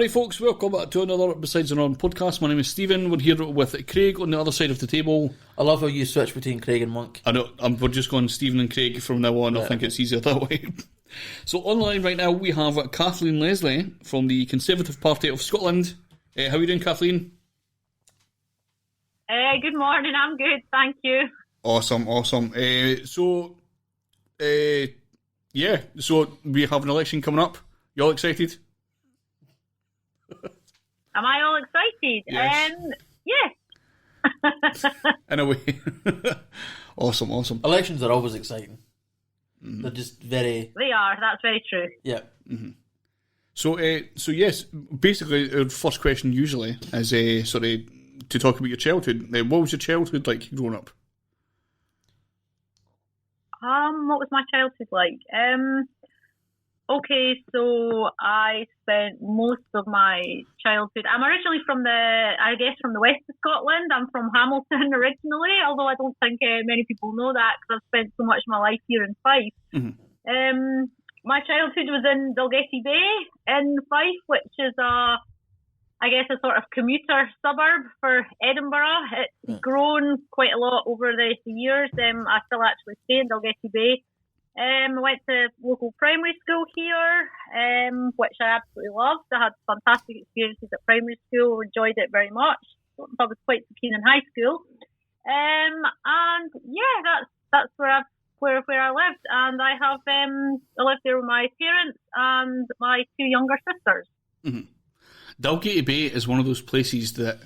Right, folks, welcome back to another Besides the Norm podcast. My name is Stephen. We're here with Craig on the other side of the table. I love how you switch between Craig and Monk. I know, we're just going Stephen and Craig from now on. I think it's easier that way. So online right now we have Kathleen Leslie from the Conservative Party of Scotland. How are you doing, Kathleen? Good morning, I'm good, thank you. Awesome. So we have an election coming up. You all excited? Am I all excited? Yes. Yes. In a way. Awesome. Elections are always exciting. They're just very... They are, that's very true. Yeah. Mm-hmm. So yes, basically our first question usually is to talk about your childhood. What was your childhood like growing up? What was my childhood like? Okay, so I spent most of my childhood... I'm originally from the west of Scotland. I'm from Hamilton originally, although I don't think many people know that because I've spent so much of my life here in Fife. Mm-hmm. My childhood was in Dalgety Bay in Fife, which is a sort of commuter suburb for Edinburgh. It's grown quite a lot over the years. I still actually stay in Dalgety Bay. I went to local primary school here, which I absolutely loved. I had fantastic experiences at primary school, enjoyed it very much. I was quite keen in high school. And yeah, that's where I lived. And I lived there with my parents and my two younger sisters. Mm-hmm. Dalgety Bay is one of those places that,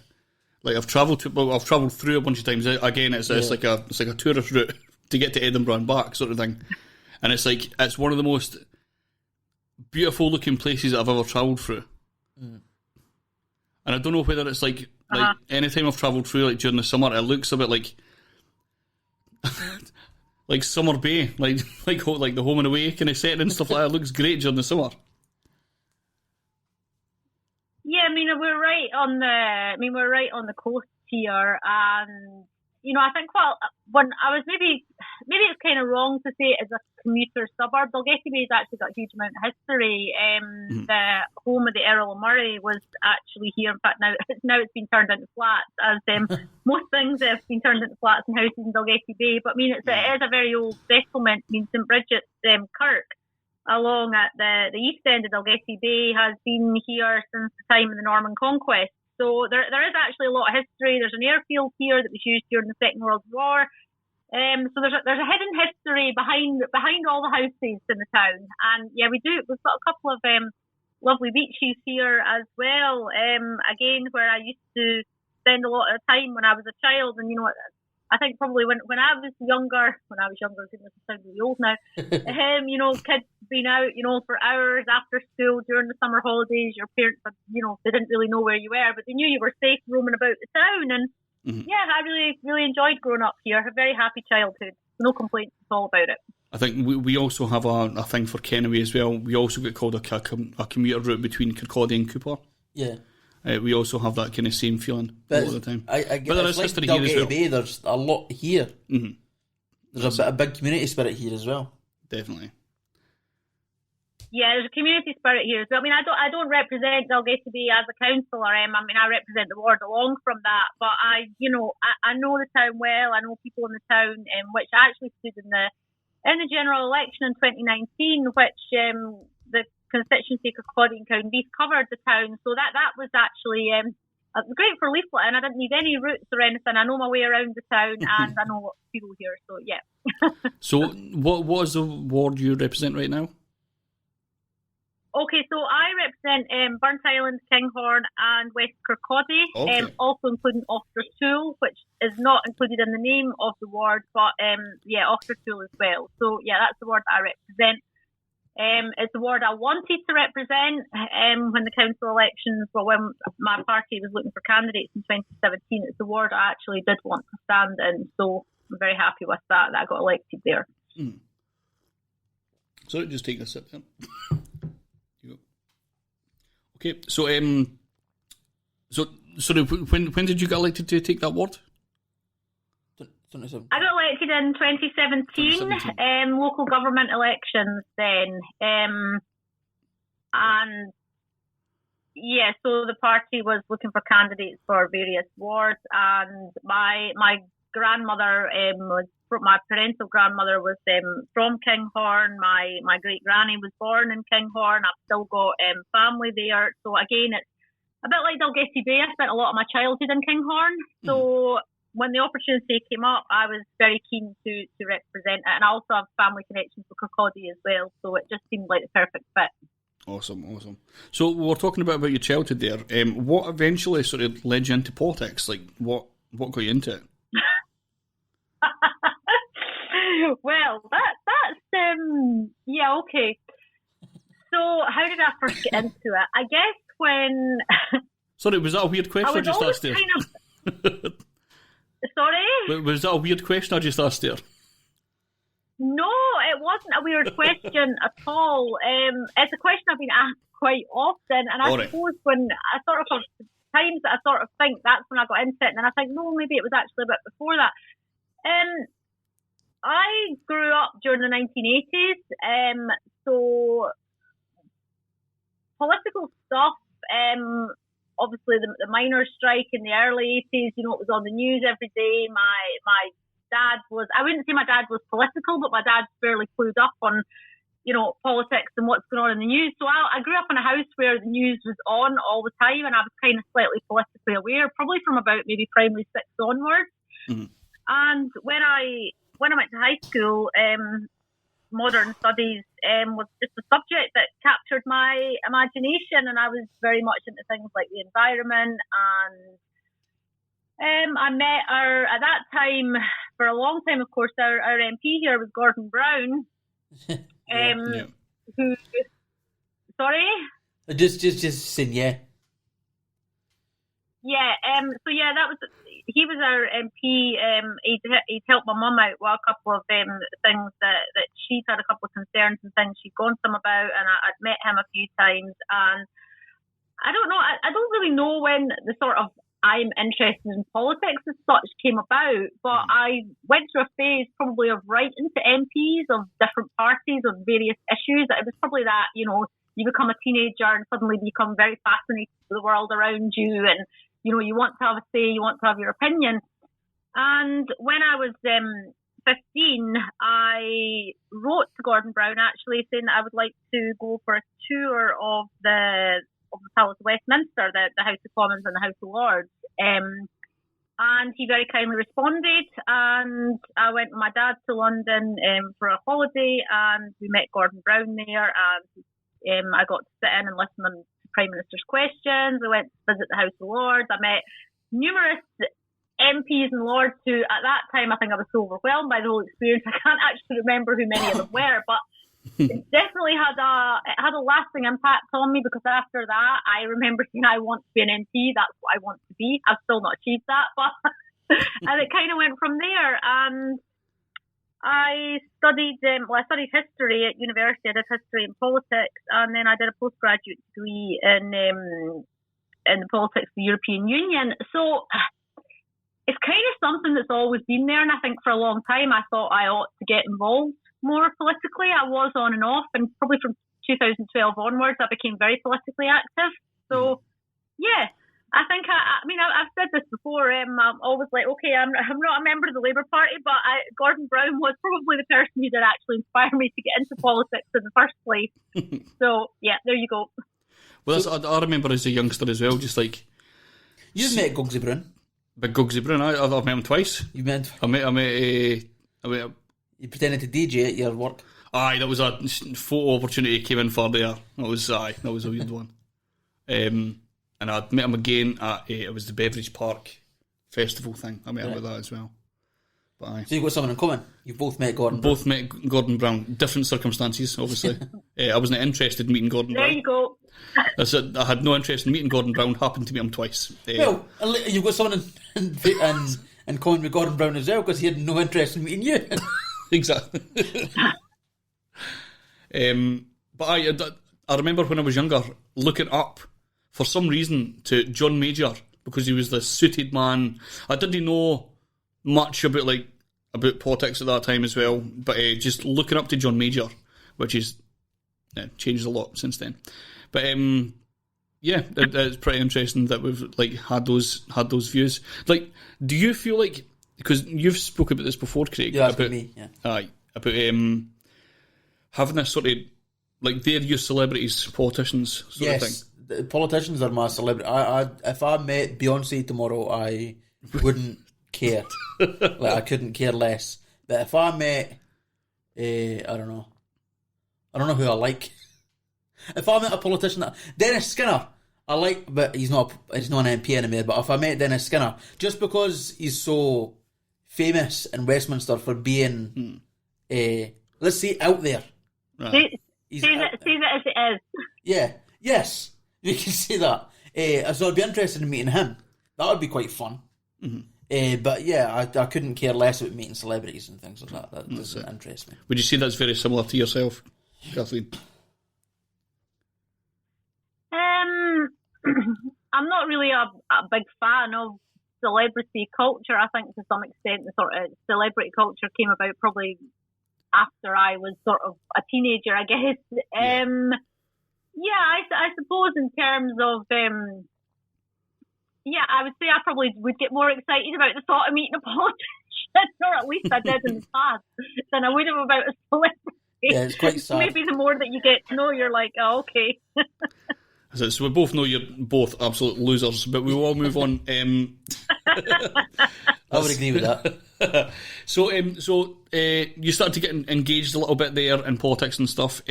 like, I've travelled through a bunch of times. Again, it's like a tourist route to get to Edinburgh and back, sort of thing. And it's one of the most beautiful looking places that I've ever travelled through. Mm. And I don't know whether it's like any time I've travelled through, like during the summer, it looks a bit like like Summer Bay, like the home and away kind of setting and stuff like that. It looks great during the summer. Yeah, we're right on the coast here, and I think when I was maybe it's kind of wrong to say it as a commuter suburb. Dalgety Bay has actually got a huge amount of history. The home of the Earl of Murray was actually here. In fact, now it's been turned into flats, as most things have been turned into flats and houses in Dalgety Bay. But it is a very old settlement. St Bridget's Kirk, along at the east end of Dalgety Bay, has been here since the time of the Norman Conquest. So there is actually a lot of history. There's an airfield here that was used during the Second World War. So there's a hidden history behind all the houses in the town. And yeah, we've got a couple of lovely beaches here as well. Again, where I used to spend a lot of time when I was a child. And I think probably when I was younger, goodness, I sound really old now. Kids being out, for hours after school during the summer holidays. Your parents, they didn't really know where you were, but they knew you were safe roaming about the town. And yeah, I really, really enjoyed growing up here. A very happy childhood. No complaints at all about it. I think we also have a thing for Kennoway as well. We also get called a commuter route between Kirkcaldy and Cooper. Yeah. We also have that kind of same feeling a lot of the time. But there is history here as well. Bay, there's a lot here. Mm-hmm. There's a big community spirit here as well. Definitely. Yeah, there's a community spirit here as well. I don't represent Dalgety Bay as a councillor. I represent the ward along from that. But I know the town well. I know people in the town, which I actually stood in the general election in 2019, which the constituency of Kirkcaldy and Cowdenbeath covered the town. So that was actually great for leaflet, and I didn't need any routes or anything. I know my way around the town, and I know lots of people here. So yeah. So what is the ward you represent right now? Okay, so I represent Burnt Island, Kinghorn and West Kirkcaldy, also including Auchtertool, which is not included in the name of the ward, but Auchtertool as well. So yeah, that's the ward that I represent. It's the ward I wanted to represent when the council elections, when my party was looking for candidates in 2017. It's the ward I actually did want to stand in, so I'm very happy with that I got elected there. Mm. So just take a sip then. Okay, so when did you get elected to take that ward? I got elected in 2017. Local government elections then, and yeah, so the party was looking for candidates for various wards, and my grandmother my parental grandmother was from Kinghorn. My great granny was born in Kinghorn. I've still got family there. So again, it's a bit like Dalgety Bay. I spent a lot of my childhood in Kinghorn. So when the opportunity came up, I was very keen to represent it. And I also have family connections with Kirkcaldy as well. So it just seemed like the perfect fit. Awesome. So we're talking about your childhood there. What eventually sort of led you into politics? Like, what got you into it? Well, that's yeah, okay. So how did I first get into it? I guess when... Sorry, was that a weird question I just asked there? Sorry? Was that a weird question I just asked there? No, it wasn't a weird question at all. It's a question I've been asked quite often, and I suppose when I sort of times that I sort of think that's when I got into it, and then I think, no, maybe it was actually a bit before that. I grew up during the 1980s, so political stuff, obviously the miners' strike in the early 80s, it was on the news every day. My dad was, I wouldn't say my dad was political, but my dad's fairly clued up on, politics and what's going on in the news. So I grew up in a house where the news was on all the time, and I was kind of slightly politically aware, probably from about maybe primary 6 onwards. Mm-hmm. And when I went to high school, modern studies was just a subject that captured my imagination, and I was very much into things like the environment. And I met at that time, for a long time, of course, our MP here was Gordon Brown. Who? Sorry? Just saying, yeah. Yeah. That was. He was our MP. He'd helped my mum out with a couple of things that she'd had a couple of concerns and things she'd gone to him about, and I'd met him a few times. And I don't know. I don't really know when the sort of I'm interested in politics as such came about, but I went through a phase probably of writing to MPs of different parties of various issues. It was probably that, you become a teenager and suddenly become very fascinated with the world around you, and, you want to have a say, you want to have your opinion. And when I was 15, I wrote to Gordon Brown actually saying that I would like to go for a tour of the Palace of Westminster, the House of Commons and the House of Lords. And he very kindly responded, and I went with my dad to London for a holiday, and we met Gordon Brown there, and I got to sit in and listen to Prime Minister's questions. I went to visit the House of Lords. I met numerous MPs and Lords who, at that time, I think I was so overwhelmed by the whole experience, I can't actually remember who many of them were, but it definitely had a lasting impact on me, because after that I remember saying I want to be an MP, that's what I want to be. I've still not achieved that, but and it kind of went from there. And I studied history at university. I did history and politics, and then I did a postgraduate degree in the politics of the European Union. So it's kind of something that's always been there, and I think for a long time I thought I ought to get involved more politically. I was on and off, and probably from 2012 onwards I became very politically active. So yeah, I think I've said this before. I'm always like, okay, I'm not a member of the Labour Party, but Gordon Brown was probably the person who did actually inspire me to get into politics in the first place. So yeah, there you go. Well, I remember as a youngster as well, just like you've met Gugsy Brown. Big Gugsy Brown. I've met him twice. You met? I met. You pretended to DJ at your work. Aye, that was a photo opportunity came in for there. That was a weird one. And I'd met him again at it was the Beveridge Park festival thing. I met him with that as well. But aye. So you've got something in common. You've both met Gordon. Both met Gordon Brown. Different circumstances, obviously. I wasn't interested in meeting Gordon Brown. There you go. I had no interest in meeting Gordon Brown. Happened to meet him twice. Well, you've got someone in common with Gordon Brown as well, because he had no interest in meeting you. Exactly. But I remember when I was younger looking up for some reason to John Major, because he was the suited man. I didn't know much about politics at that time as well, but just looking up to John Major, which is changed a lot since then. But Yeah, it's pretty interesting that we've like had those views. Like, do you feel like, because you've spoken about this before, Craig? Yeah, about me. Yeah, about having this sort of like they're your celebrities, politicians sort of thing. The politicians are my celebrity. If I met Beyonce tomorrow, I wouldn't care. Like, I couldn't care less. But if I met, I don't know who I like. If I met a politician, Dennis Skinner, I like, but he's not an MP anymore. But if I met Dennis Skinner, just because he's so famous in Westminster for being, let's say, out there. Right. Say that as it is. Yeah. Yes. You can say that. So I'd be interested in meeting him. That would be quite fun. Mm-hmm. But yeah, I couldn't care less about meeting celebrities and things like that. That doesn't interest me. Would you say that's very similar to yourself, Kathleen? I'm not really a big fan of celebrity culture. I think to some extent the sort of celebrity culture came about probably after I was sort of a teenager, I guess. I suppose in terms of, I would say I probably would get more excited about the thought of meeting a politician, or at least I did in the past, than I would have about a celebrity. Yeah, it's quite sad. Maybe the more that you get to know, you're like, oh, okay. So we both know you're both absolute losers, but we will all move on. I would agree with that. So you started to get engaged a little bit there in politics and stuff.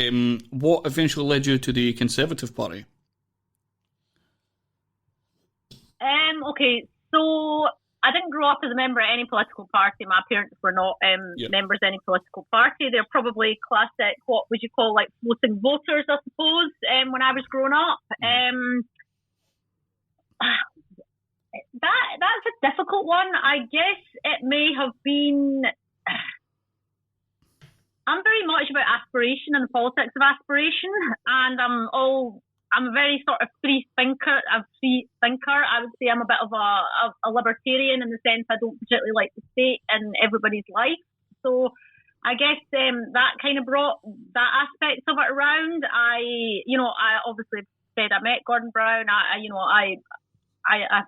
What eventually led you to the Conservative Party? Okay, so I didn't grow up as a member of any political party. My parents were not members of any political party. They're probably classic, what would you call, like, floating voters, I suppose, when I was growing up. That's a difficult one. I guess it may have been... I'm very much about aspiration and the politics of aspiration, and I'm a very sort of free thinker. I would say I'm a bit of a libertarian in the sense I don't particularly like the state in everybody's life. So I guess that kind of brought that aspect of it around. I obviously said I met Gordon Brown. I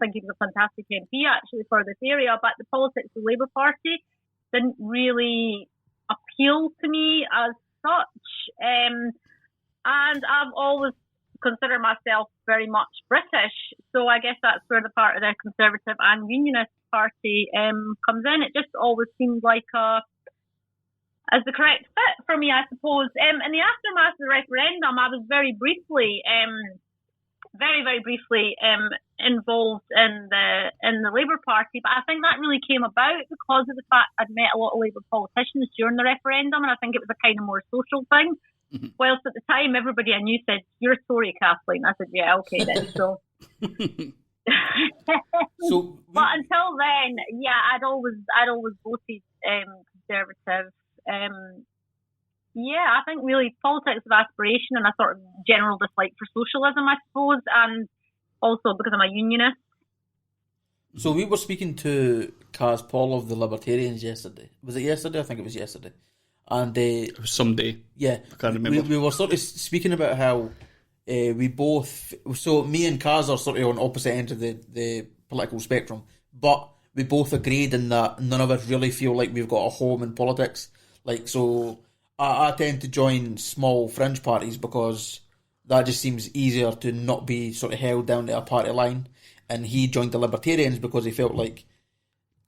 think he was a fantastic MP actually for this area, but the politics of the Labour Party didn't really appeal to me as such. And I've always consider myself very much British, so I guess that's where the part of the Conservative and Unionist Party comes in. It just always seemed like as the correct fit for me, I suppose. In the aftermath of the referendum, I was very briefly involved in the Labour Party, but I think that really came about because of the fact I'd met a lot of Labour politicians during the referendum, and I think it was a kind of more social thing. Mm-hmm. Whilst at the time everybody I knew said, "You're a Tory, Kathleen." I said, "Yeah, okay then." So, but until then, yeah, I'd always voted Conservative. I think really politics of aspiration and a sort of general dislike for socialism, I suppose, and also because I'm a Unionist. So we were speaking to Kaz Paul of the Libertarians yesterday. Was it yesterday? I think it was yesterday. And it was someday. Yeah, I can't remember. We were sort of speaking about how we both. So me and Kaz are sort of on opposite ends of the political spectrum, but we both agreed in that none of us really feel like we've got a home in politics. Like, so I tend to join small fringe parties because that just seems easier to not be sort of held down to a party line. And he joined the Libertarians because he felt like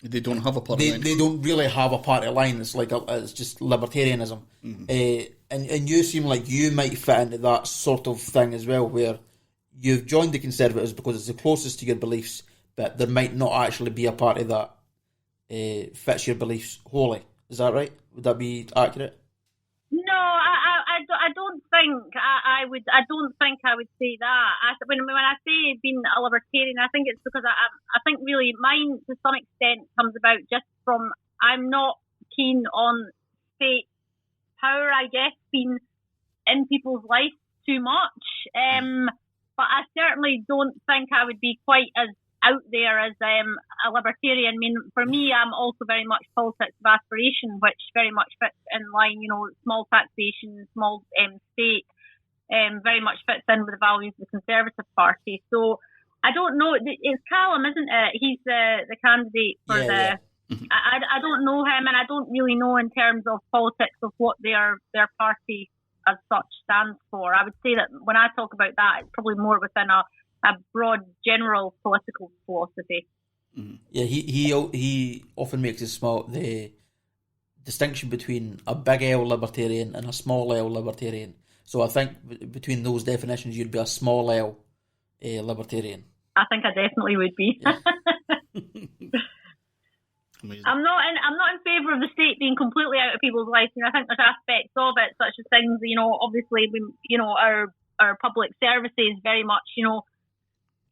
they don't have a party line. They don't really have a party line. It's like it's just libertarianism. Mm-hmm. And you seem like you might fit into that sort of thing as well, where you've joined the Conservatives because it's the closest to your beliefs, but there might not actually be a party that fits your beliefs wholly. Is that right? Would that be accurate? No, I don't think I would. I don't think I would say that. When I say being a libertarian, I think it's because I think really mine to some extent comes about just from I'm not keen on state power, I guess, being in people's lives too much. But I certainly don't think I would be quite as out there as a libertarian. I mean, for me, I'm also very much politics of aspiration, which very much fits in line, small taxation, small state, very much fits in with the values of the Conservative Party. So I don't know. It's Callum, isn't it? He's the candidate for the. I don't know him, and I don't really know in terms of politics of what their party as such stands for. I would say that when I talk about that, it's probably more within a broad general political philosophy. Yeah, he often makes the distinction between a big L libertarian and a small L libertarian. So I think between those definitions, you'd be a small L libertarian. I think I definitely would be. Yeah. Amazing. I'm not in favour of the state being completely out of people's lives. I think there's aspects of it, such as things, obviously, our public services very much,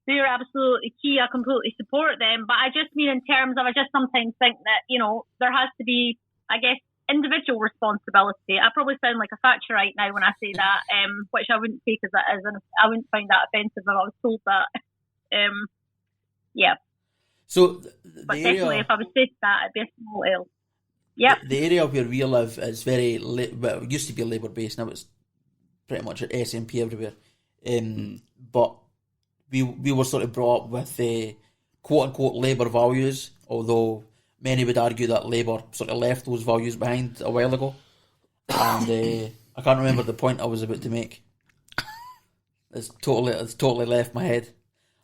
they're absolutely key. I completely support them. But I just mean in terms of, I just sometimes think that, there has to be, I guess, individual responsibility. I probably sound like a Thatcherite now when I say that, which I wouldn't take as that is, and I wouldn't find that offensive if I was told that. Yeah. So, but definitely, if I was saying that, it'd be a small L. Yep. The area where we live is very, it used to be Labour based, now it's pretty much at SNP everywhere. But we were sort of brought up with quote unquote Labour values, although many would argue that Labour sort of left those values behind a while ago. And I can't remember the point I was about to make. It's totally left my head.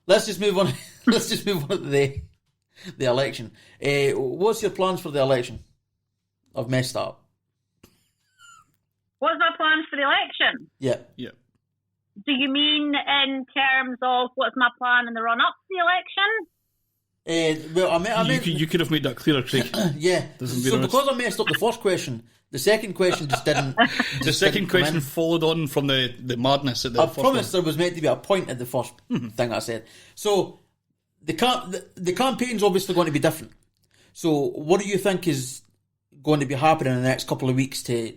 Let's just move on. Let's just move on to the election. What's your plans for the election? I've messed up. What's my plans for the election? Yeah. Do you mean in terms of what's my plan in the run-up to the election? Well, I mean, you could have made that clearer, Craig. Yeah. So because I messed up the first question, the second question just didn't. The second question followed on from the madness at the first. I promised there was meant to be a point at the first thing I said. So the campaign's obviously going to be different. So what do you think is going to be happening in the next couple of weeks to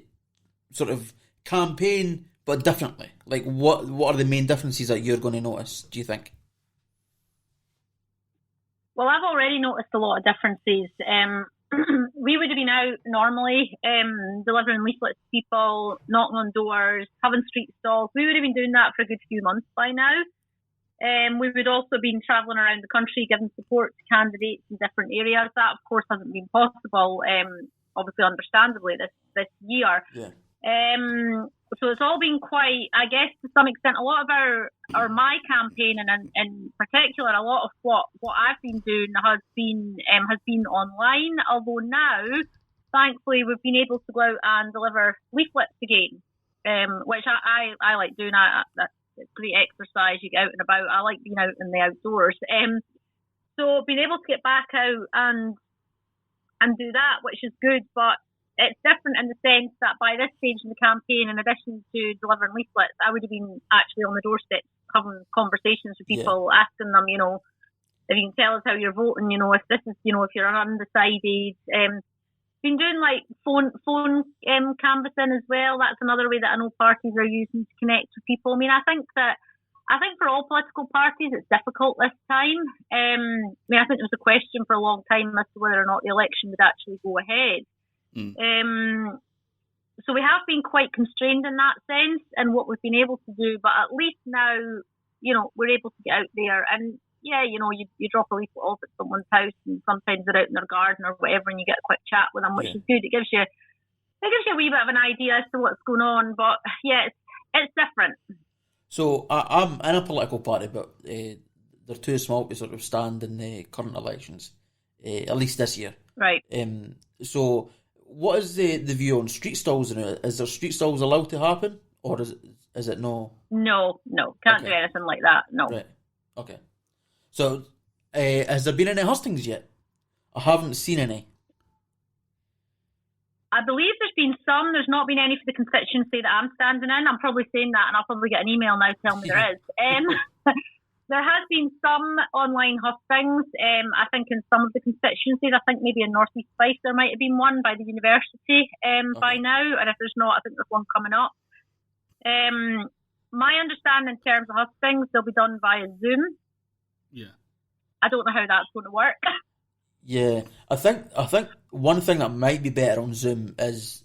sort of campaign but differently? Like what are the main differences that you're going to notice, do you think? Well, I've already noticed a lot of differences. We would have been out normally delivering leaflets to people, knocking on doors, having street stalls. We would have been doing that for a good few months by now. We would also have been travelling around the country giving support to candidates in different areas. That, of course, hasn't been possible, obviously, understandably, this year. Yeah. So it's all been quite, I guess, to some extent, a lot of my campaign, and in particular, a lot of what I've been doing has been online. Although now, thankfully, we've been able to go out and deliver leaflets again, which I like doing. That's great exercise. You get out and about. I like being out in the outdoors. So being able to get back out and do that, which is good, but it's different in the sense that by this stage in the campaign, in addition to delivering leaflets, I would have been actually on the doorstep having conversations with people, asking them, if you can tell us how you're voting, if this is, if you're undecided. Been doing like phone canvassing as well. That's another way that I know parties are using to connect with people. I mean, I think for all political parties, it's difficult this time. I think there was a question for a long time as to whether or not the election would actually go ahead. So we have been quite constrained in that sense and what we've been able to do, but at least now, we're able to get out there and you drop a leaflet off at someone's house and sometimes they're out in their garden or whatever and you get a quick chat with them, which is good. It gives you a wee bit of an idea as to what's going on, but it's different. So I'm in a political party, but they're too small to sort of stand in the current elections, at least this year. Right. So what is the view on street stalls? Is there street stalls allowed to happen, or is it no? No, can't do anything like that. No. Right. Okay. So, has there been any hustings yet? I haven't seen any. I believe there's been some. There's not been any for the constituency that I'm standing in. I'm probably saying that, and I'll probably get an email now telling me there is. There has been some online hustings. I think in some of the constituencies, I think maybe in North East Fife there might have been one by the university by now, and if there's not, I think there's one coming up. My understanding in terms of hustings, they'll be done via Zoom. Yeah. I don't know how that's going to work. Yeah, I think one thing that might be better on Zoom is,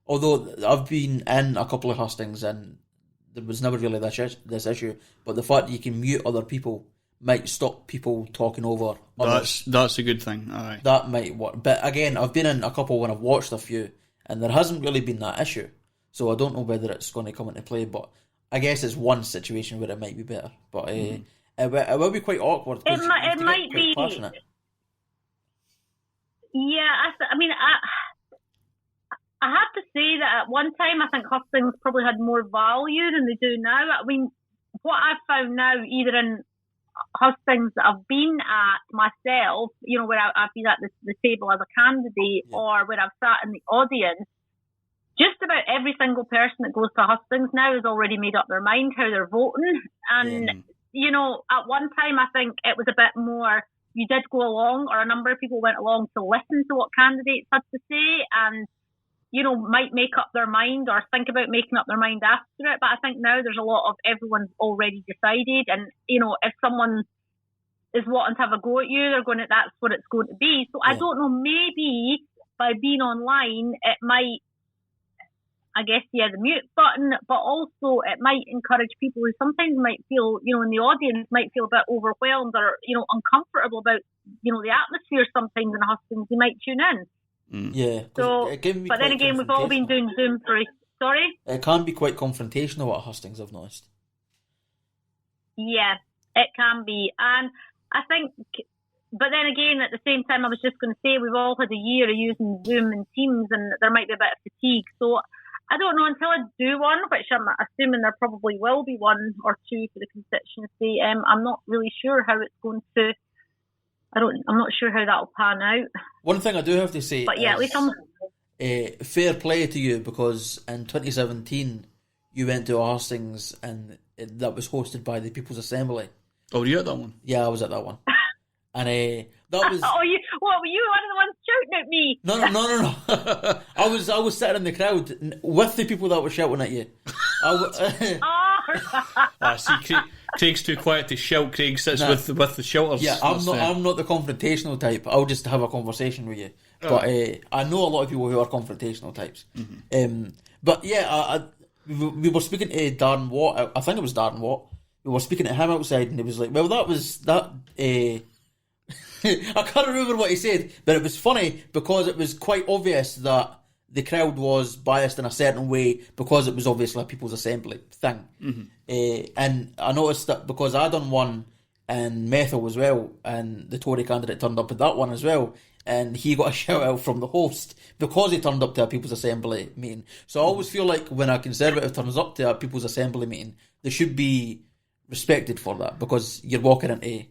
although I've been in a couple of hustings and there was never really this issue. But the fact that you can mute other people might stop people talking over others. That's a good thing. Aye. That might work. But again, I've been in a couple when I've watched a few, and there hasn't really been that issue. So I don't know whether it's going to come into play. But I guess it's one situation where it might be better. But it will be quite awkward. It might be. Passionate. Yeah, I mean, I have to say that at one time I think hustings probably had more value than they do now. I mean, what I've found now, either in hustings that I've been at myself, where I've been at the table as a candidate, or where I've sat in the audience, just about every single person that goes to hustings now has already made up their mind how they're voting. And, at one time I think it was a bit more, you did go along, or a number of people went along to listen to what candidates had to say, and might make up their mind or think about making up their mind after it. But I think now there's a lot of everyone's already decided, and if someone is wanting to have a go at you, that's what it's going to be. So I don't know, maybe by being online it might, I guess, the mute button, but also it might encourage people who sometimes might feel, in the audience, might feel a bit overwhelmed or, uncomfortable about, the atmosphere sometimes in hustings. They might tune in. Yeah. So, but then again, we've all been doing Zoom for... Sorry? It can be quite confrontational at hustings, I've noticed. Yeah, it can be. And I think... But then again, at the same time, I was just going to say, we've all had a year of using Zoom and Teams, and there might be a bit of fatigue. So I don't know, until I do one, which I'm assuming there probably will be one or two for the constituency, I'm not really sure how it's going to... I'm not sure how that'll pan out. One thing I do have to say, but yeah, at least I'm fair play to you, because in 2017 you went to a hustings and that was hosted by the People's Assembly. Oh, were you at that one? Yeah, I was at that one, and that was. Were you one of the ones shouting at me? No. I was sitting in the crowd with the people that were shouting at you. See, Craig's too quiet to shout. Craig sits with the shouters. Yeah, I'm not the confrontational type. I'll just have a conversation with you. But I know a lot of people who are confrontational types. Mm-hmm. But yeah, we were speaking to Darren Watt. I think it was Darren Watt. We were speaking to him outside, and he was like, "Well, that was that." I can't remember what he said, but it was funny because it was quite obvious that the crowd was biased in a certain way because it was obviously a People's Assembly thing. Mm-hmm. And I noticed that because I done one in Methil as well, and the Tory candidate turned up at that one as well, and he got a shout out from the host because he turned up to a People's Assembly meeting. So I always feel like when a Conservative turns up to a People's Assembly meeting, they should be respected for that, because you're walking into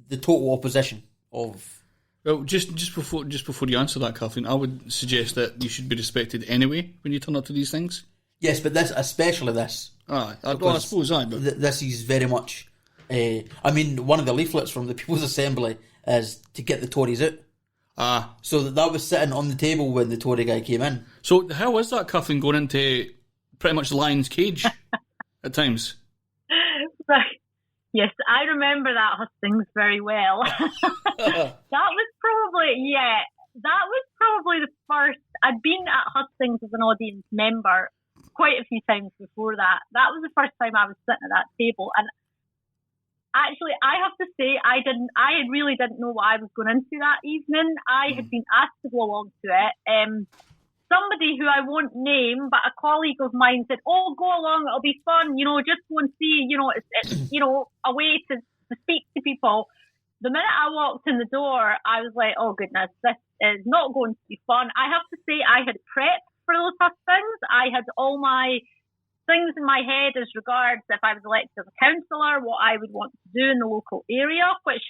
the total opposition of... Well, just before you answer that, Kathleen, I would suggest that you should be respected anyway when you turn up to these things. Yes, but especially this. I suppose but this is very much... one of the leaflets from the People's Assembly is to get the Tories out. So that was sitting on the table when the Tory guy came in. So how was that, Kathleen, going into pretty much the lion's cage at times? Right. Yes, I remember that hustings very well. That was probably the first. I'd been at hustings as an audience member quite a few times before that. That was the first time I was sitting at that table, and actually, I have to say, I really didn't know what I was going into that evening. I had been asked to go along to it. Somebody who I won't name, but a colleague of mine said, "Oh, go along, it'll be fun, just go and see, it's a way to speak to people." The minute I walked in the door, I was like, "Oh goodness, this is not going to be fun." I have to say, I had prepped for those hustings. I had all my things in my head as regards if I was elected as a councillor, what I would want to do in the local area, which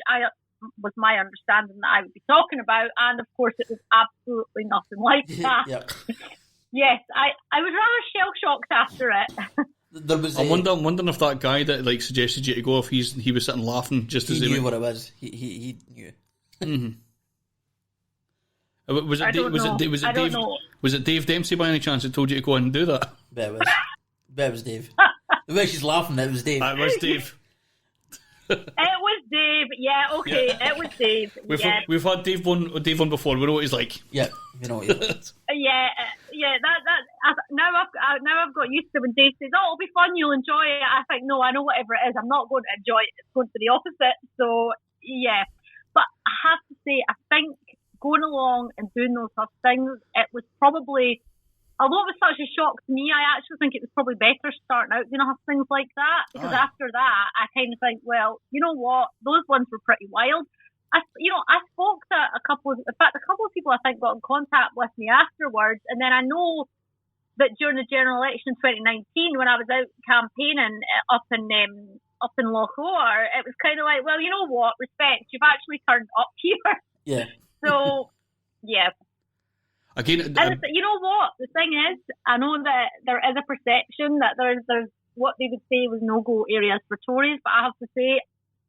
was my understanding that I would be talking about, and of course it was absolutely nothing like that. Yep. Yes, I was rather shell-shocked after it. I'm wondering if that guy that suggested you to go, if he was sitting laughing just as he knew what it was. He knew. Mm-hmm. Was it Dave Dempsey by any chance that told you to go and do that? Bet it was Dave. The way she's laughing, it was Dave. It was Dave. It was Dave, yeah, okay, yeah. It was Dave. We've had Dave on before, we know what he's like. Yeah, you know what he is. Yeah, now now I've got used to when Dave says, "Oh, it'll be fun, you'll enjoy it." I think, no, I know whatever it is, I'm not going to enjoy it. It's going to be the opposite. So yeah, but I have to say, I think going along and doing those tough things, it was probably, although it was such a shock to me, I actually think it was probably better starting out doing things like that, because after that, I kind of think, well, you know what, those ones were pretty wild. I spoke to a couple of people I think got in contact with me afterwards, and then I know that during the general election in 2019, when I was out campaigning up in Loch Oer, it was kind of like, well, you know what, respect, you've actually turned up here. Yeah. So, yeah. Again, you know what, the thing is, I know that there is a perception that there's what they would say was no-go areas for Tories, but I have to say,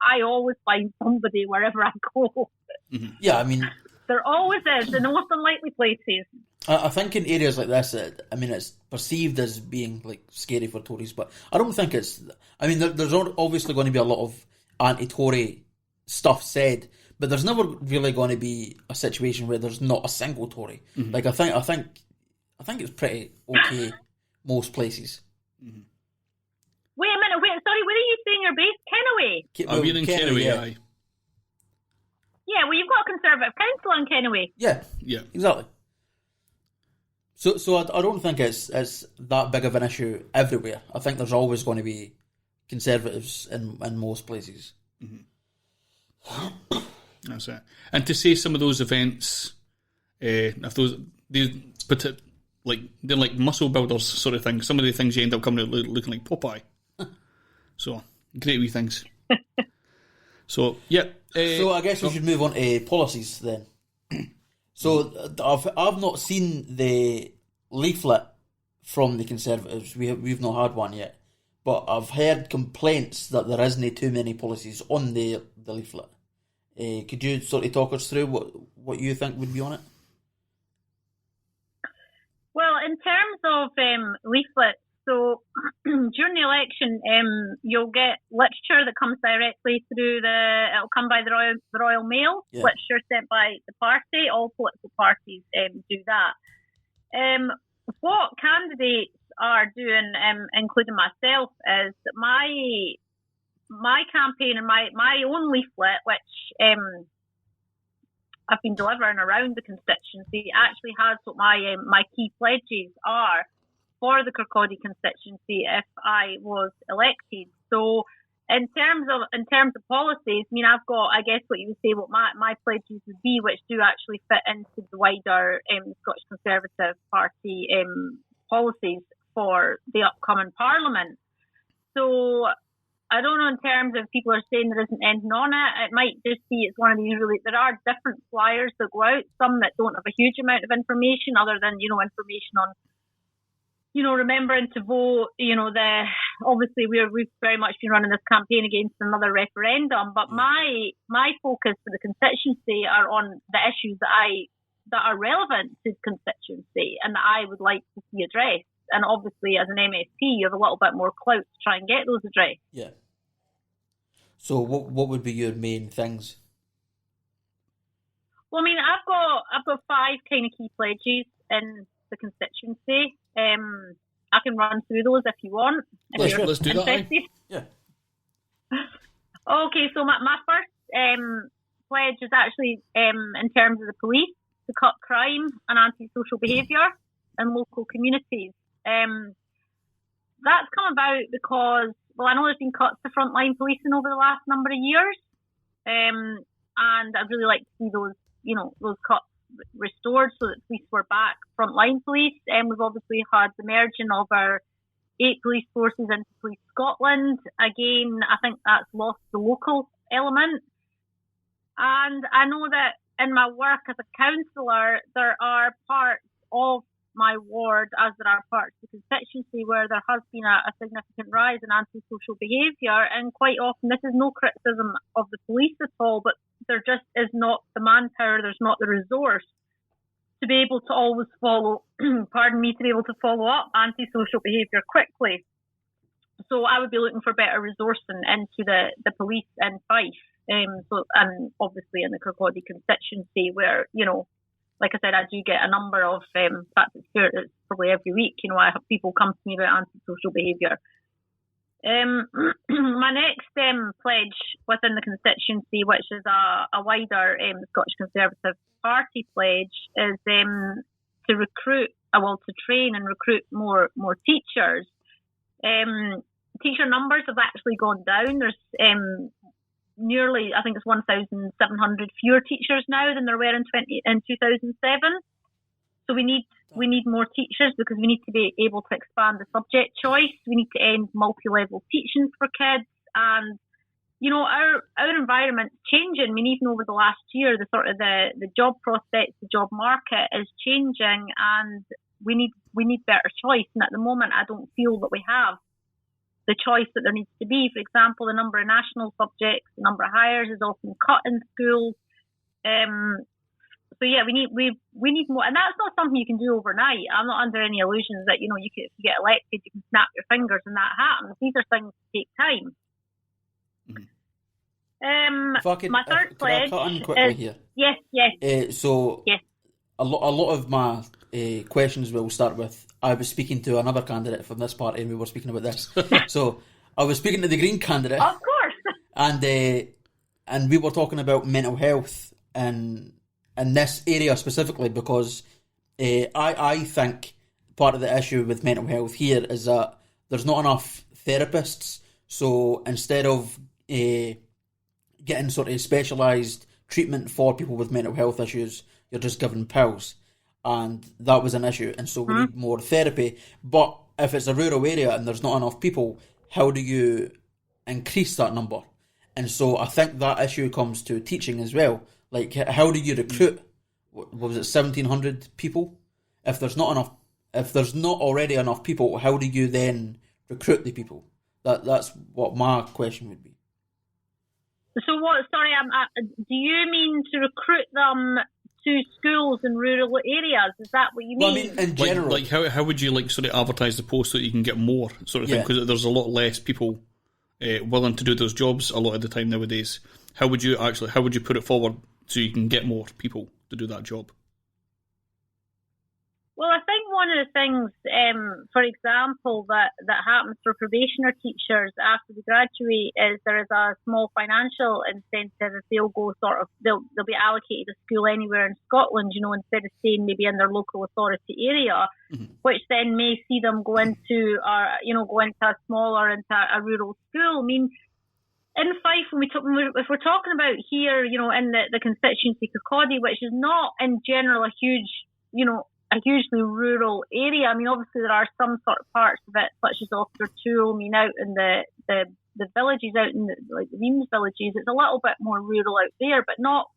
I always find somebody wherever I go. Mm-hmm. Yeah, I mean, there always is in the most unlikely places. I think in areas like this, it's perceived as being like scary for Tories, but I don't think it's. I mean, there's obviously going to be a lot of anti-Tory stuff said, but there's never really going to be a situation where there's not a single Tory. Mm-hmm. Like I think it's pretty okay most places. Mm-hmm. Wait a minute, sorry, where are you saying you're based? Kennoway? We're in Kennoway, yeah. aye. Yeah, well, you've got a Conservative council in Kennoway. Yeah, exactly. So I don't think it's that big of an issue everywhere. I think there's always going to be Conservatives in most places. Mm-hmm. That's it. And to say some of those events, if those they're like muscle builders sort of thing. Some of the things you end up coming out looking like Popeye. So great wee things. So yeah. So I guess we should move on to policies then. So I've not seen the leaflet from the Conservatives. We've not had one yet, but I've heard complaints that there isn't too many policies on the leaflet. Could you sort of talk us through what you think would be on it? Well, in terms of leaflets, so during the election, you'll get literature that comes directly through it'll come by the Royal Mail, literature sent by the party. All political parties do that. What candidates are doing, including myself, is that my campaign and my own leaflet, which I've been delivering around the constituency, actually has what my key pledges are for the Kirkcaldy constituency if I was elected. So in terms of policies, I mean, I've got, I guess what you would say, what my pledges would be, which do actually fit into the wider Scottish Conservative Party policies for the upcoming Parliament. So I don't know, in terms of people are saying there isn't anything on it, it might just be it's one of these really, there are different flyers that go out, some that don't have a huge amount of information other than, information on, remembering to vote, obviously we've very much been running this campaign against another referendum, but my focus for the constituency are on the issues that are relevant to the constituency and that I would like to see addressed. And obviously, as an MSP, you have a little bit more clout to try and get those addressed. Yeah. So, what would be your main things? Well, I mean, I've got 5 kind of key pledges in the constituency. I can run through those if you want. Let's do that. Yeah. Okay, so my first pledge is actually in terms of the police to cut crime and antisocial behaviour in local communities. That's come about because, I know there's been cuts to frontline policing over the last number of years, and I'd really like to see those cuts restored so that police were back frontline police. We've obviously had the merging of our 8 police forces into Police Scotland. Again, I think that's lost the local element. And I know that in my work as a councillor, there are parts of my ward, as there are parts of the constituency, where there has been a significant rise in antisocial behaviour, and quite often this is no criticism of the police at all, but there just is not the manpower, there's not the resource to be able to always follow, to be able to follow up antisocial behaviour quickly. So I would be looking for better resourcing into the police in Fife, and obviously in the Kirkcaldy constituency, where like I said, I do get a number of, in fact, it's probably every week, I have people come to me about antisocial behaviour. My next pledge within the constituency, which is a wider Scottish Conservative Party pledge, is to train and recruit more teachers. Teacher numbers have actually gone down. There's nearly, I think it's 1,700 fewer teachers now than there were in 2007. So we need more teachers because we need to be able to expand the subject choice. We need to end multi-level teaching for kids, and our environment's changing. I mean, even over the last year, the job prospects, the job market is changing, and we need better choice. And at the moment, I don't feel that we have the choice that there needs to be. For example, the number of national subjects, the number of hires is often cut in schools. So yeah, we need more, and that's not something you can do overnight. I'm not under any illusions that if you get elected, you can snap your fingers and that happens. These are things that take time. My third pledge. Can I cut in quickly here? Yes. Yes. A lot of my questions will start with, I was speaking to another candidate from this party and we were speaking about this. So I was speaking to the Green candidate. Of course. And we were talking about mental health and in this area specifically, because I think part of the issue with mental health here is that there's not enough therapists. So instead of getting sort of specialised treatment for people with mental health issues, you're just given pills. And that was an issue. And so we need more therapy. But if it's a rural area and there's not enough people, how do you increase that number? And so I think that issue comes to teaching as well. Like, how do you recruit, what was it, 1,700 people? If there's not already enough people, how do you then recruit the people? That's what my question would be. So what? Sorry, do you mean to recruit them to schools in rural areas? Is that what you mean? Well, I mean, in general, like how would you sort of advertise the post so that you can get more sort of thing? Because there's a lot less people willing to do those jobs a lot of the time nowadays. How would you put it forward so you can get more people to do that job? Well, I think one of the things, for example, that happens for probationer teachers after they graduate is there is a small financial incentive if they'll be allocated a school anywhere in Scotland, instead of staying maybe in their local authority area, which then may see them go into a smaller, into a rural school. I mean, in Fife, if we're talking about here, in the constituency Kirkcaldy, which is not in general a hugely rural area. I mean, obviously there are some sort of parts of it, such as Auchtertool. I mean, out in the villages, out in the Weems villages, it's a little bit more rural out there, but not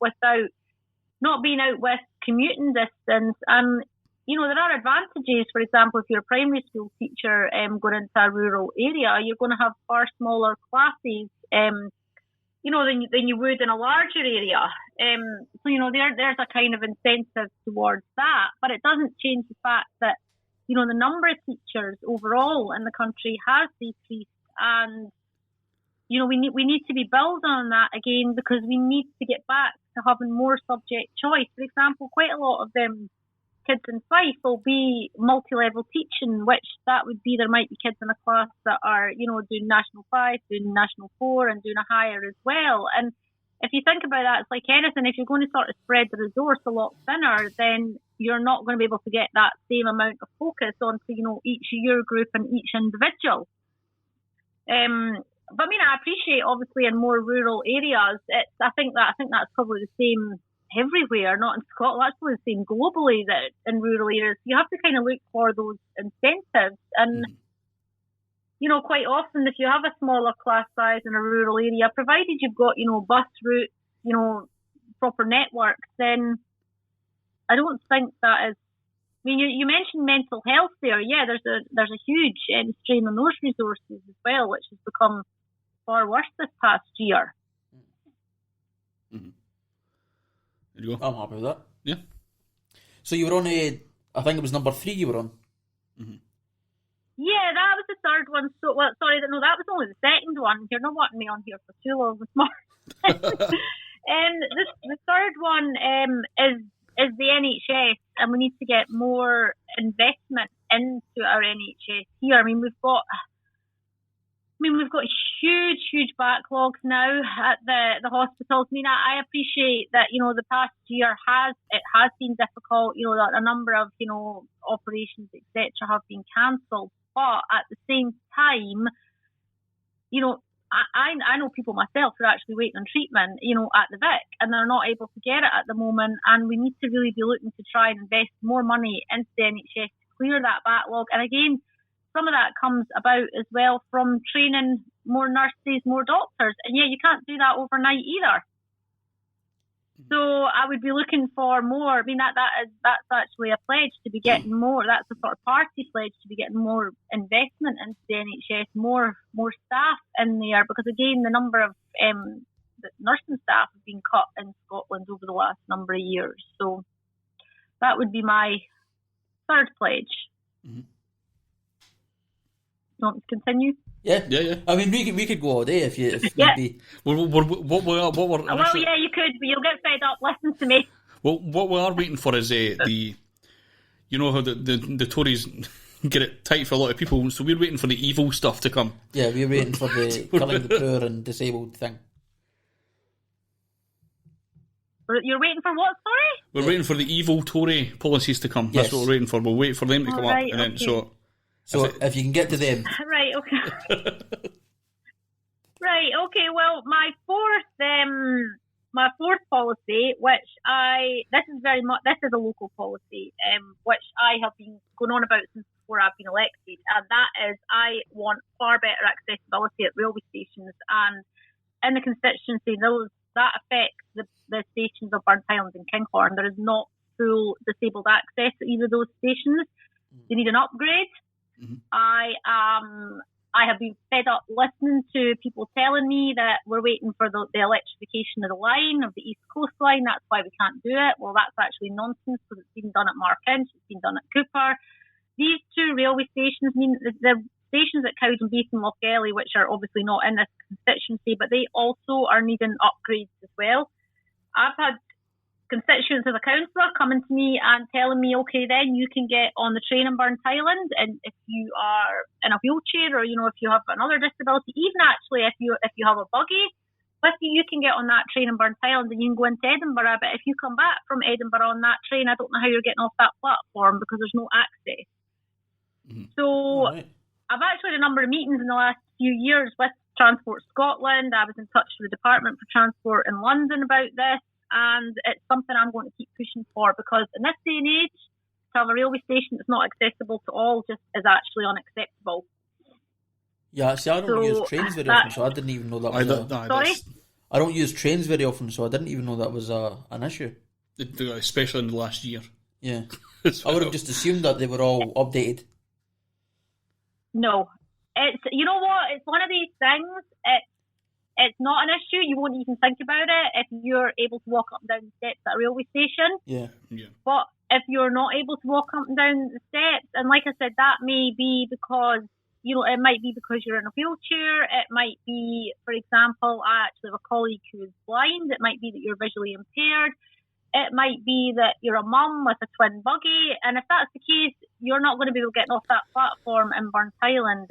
being out with commuting distance. And there are advantages. For example, if you're a primary school teacher going into a rural area, you're going to have far smaller classes. Than you would in a larger area. So, there's a kind of incentive towards that, but it doesn't change the fact that, the number of teachers overall in the country has decreased, and, we need to be building on that again, because we need to get back to having more subject choice. For example, quite a lot of kids in Fife will be multi-level teaching, which that would be, there might be kids in a class that are, doing National 5, doing National 4 and doing a higher as well. And if you think about that, it's like anything, if you're going to sort of spread the resource a lot thinner, then you're not going to be able to get that same amount of focus onto, each year group and each individual. But I mean, I appreciate obviously in more rural areas, I think that's probably the same everywhere, not in Scotland. That's probably the same globally, that in rural areas you have to kind of look for those incentives. And quite often if you have a smaller class size in a rural area, provided you've got bus routes, proper networks, then I don't think that is. I mean, you mentioned mental health there. Yeah, there's a huge strain on those resources as well, which has become far worse this past year. There you go. I'm happy with that. Yeah. So you were on I think it was number 3 you were on. Yeah, that was the third one. So, that was only the second one. You're not wanting me on here for too long this morning. The third one is is the NHS, and we need to get more investment into our NHS here. I mean, we've got huge backlogs now at the hospitals. I mean, I appreciate that, the past year has been difficult, that a number of, operations, etc. have been cancelled. But at the same time, I know people myself who are actually waiting on treatment, at the Vic, and they're not able to get it at the moment. And we need to really be looking to try and invest more money into the NHS to clear that backlog. And again, some of that comes about as well from training more nurses, more doctors. And yeah, you can't do that overnight either. So I would be looking for more. I mean, that's actually a pledge to be getting more. That's a sort of party pledge to be getting more investment into the NHS, more staff in there. Because again, the number of the nursing staff have been cut in Scotland over the last number of years. So that would be my third pledge. Mm-hmm. You want me to continue? Yeah. I mean, we could go all day if yeah. Maybe. What we're actually, yeah, you could, but you'll get fed up. Listen to me. Well, what we are waiting for is the how the Tories get it tight for a lot of people, so we're waiting for the evil stuff to come. Yeah, we're waiting for the killing the poor and disabled thing. You're waiting for what, sorry? We're waiting for the evil Tory policies to come. Yes. That's what we're waiting for. We'll wait for them to come up, and then So if you can get to them. Right, okay. Right, okay, well, my fourth policy, which this is a local policy, which I have been going on about since before I've been elected, and that is I want far better accessibility at railway stations, and in the constituency, that affects the stations of Burntisland and Kinghorn. There is not full disabled access at either of those stations. They need an upgrade. Mm-hmm. I have been fed up listening to people telling me that we're waiting for the electrification of the line, of the East Coast line. That's why we can't do it. Well, that's actually nonsense because it's been done at Markinch, it's been done at Cooper. These two railway stations, the stations at Cowdenbeath and Lochgelly, which are obviously not in this constituency, but they also are needing upgrades as well. I've had constituents as a councillor coming to me and telling me, okay, then you can get on the train in Burntisland, and if you are in a wheelchair or if you have another disability, even actually if you have a buggy with you, you can get on that train in Burntisland and you can go into Edinburgh. But if you come back from Edinburgh on that train, I don't know how you're getting off that platform because there's no access. Mm-hmm. So right. I've actually had a number of meetings in the last few years with Transport Scotland. I was in touch with the Department for Transport in London about this. And it's something I'm going to keep pushing for, because in this day and age, to have a railway station that's not accessible to all just is actually unacceptable. Yeah, see, I don't use trains very often, so I didn't even know that was Sorry? I don't use trains very often, so I didn't even know that was an issue. Especially in the last year. Yeah. I would have just assumed that they were all updated. No. It's, you know what, it's one of these things, it's not an issue. You won't even think about it if you're able to walk up and down the steps at a railway station. Yeah. But if you're not able to walk up and down the steps, and like I said, that may be because, it might be because you're in a wheelchair. It might be, for example, I actually have a colleague who is blind. It might be that you're visually impaired. It might be that you're a mum with a twin buggy. And if that's the case, you're not going to be able to get off that platform in Burntisland.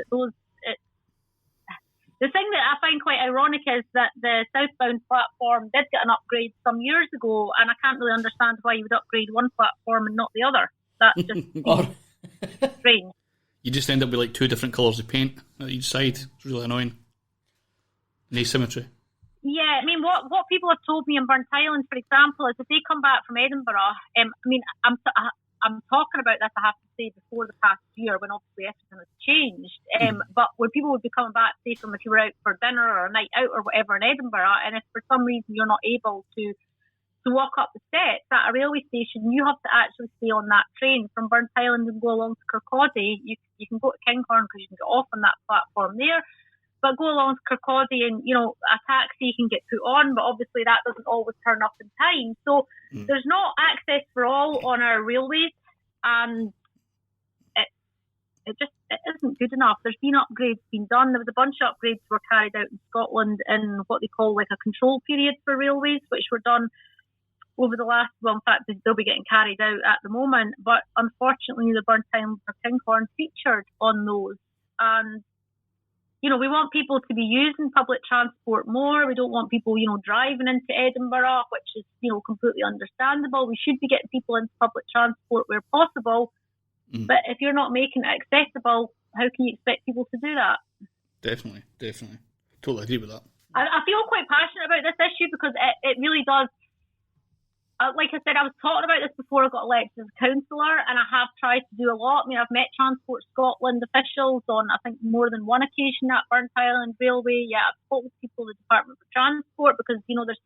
The thing that I find quite ironic is that the southbound platform did get an upgrade some years ago, and I can't really understand why you would upgrade one platform and not the other. That's just strange. You just end up with like two different colours of paint at each side. It's really annoying. An asymmetry. Yeah, I mean, what people have told me in Burntisland, for example, is if they come back from Edinburgh, I'm talking about this, I have to say, before the past year when obviously everything has changed. But where people would be coming back, say, from if you were out for dinner or a night out or whatever in Edinburgh, and if for some reason you're not able to walk up the steps at a railway station, you have to actually stay on that train from Burntisland and go along to Kirkcaldy. You can go to Kinghorn because you can get off on that platform there, but go along to Kirkcaldy and, a taxi can get put on, but obviously that doesn't always turn up in time. So there's not access for all on our railways, and it isn't good enough. There's been upgrades being done. There was a bunch of upgrades were carried out in Scotland in what they call like a control period for railways, which were done over the last, well, in fact, they'll be getting carried out at the moment, but unfortunately the Burntown or Kinghorn featured on those. And, you know, we want people to be using public transport more. We don't want people, you know, driving into Edinburgh, which is, you know, completely understandable. We should be getting people into public transport where possible. But if you're not making it accessible, how can you expect people to do that? Definitely. Totally agree with that. I feel quite passionate about this issue because it really does. Like I said, I was talking about this before I got elected as a councillor, and I have tried to do a lot. I mean, I've met Transport Scotland officials on, I think, more than one occasion at Burnt Island Railway. Yeah, I've spoken to people in the Department for Transport because, you know, there's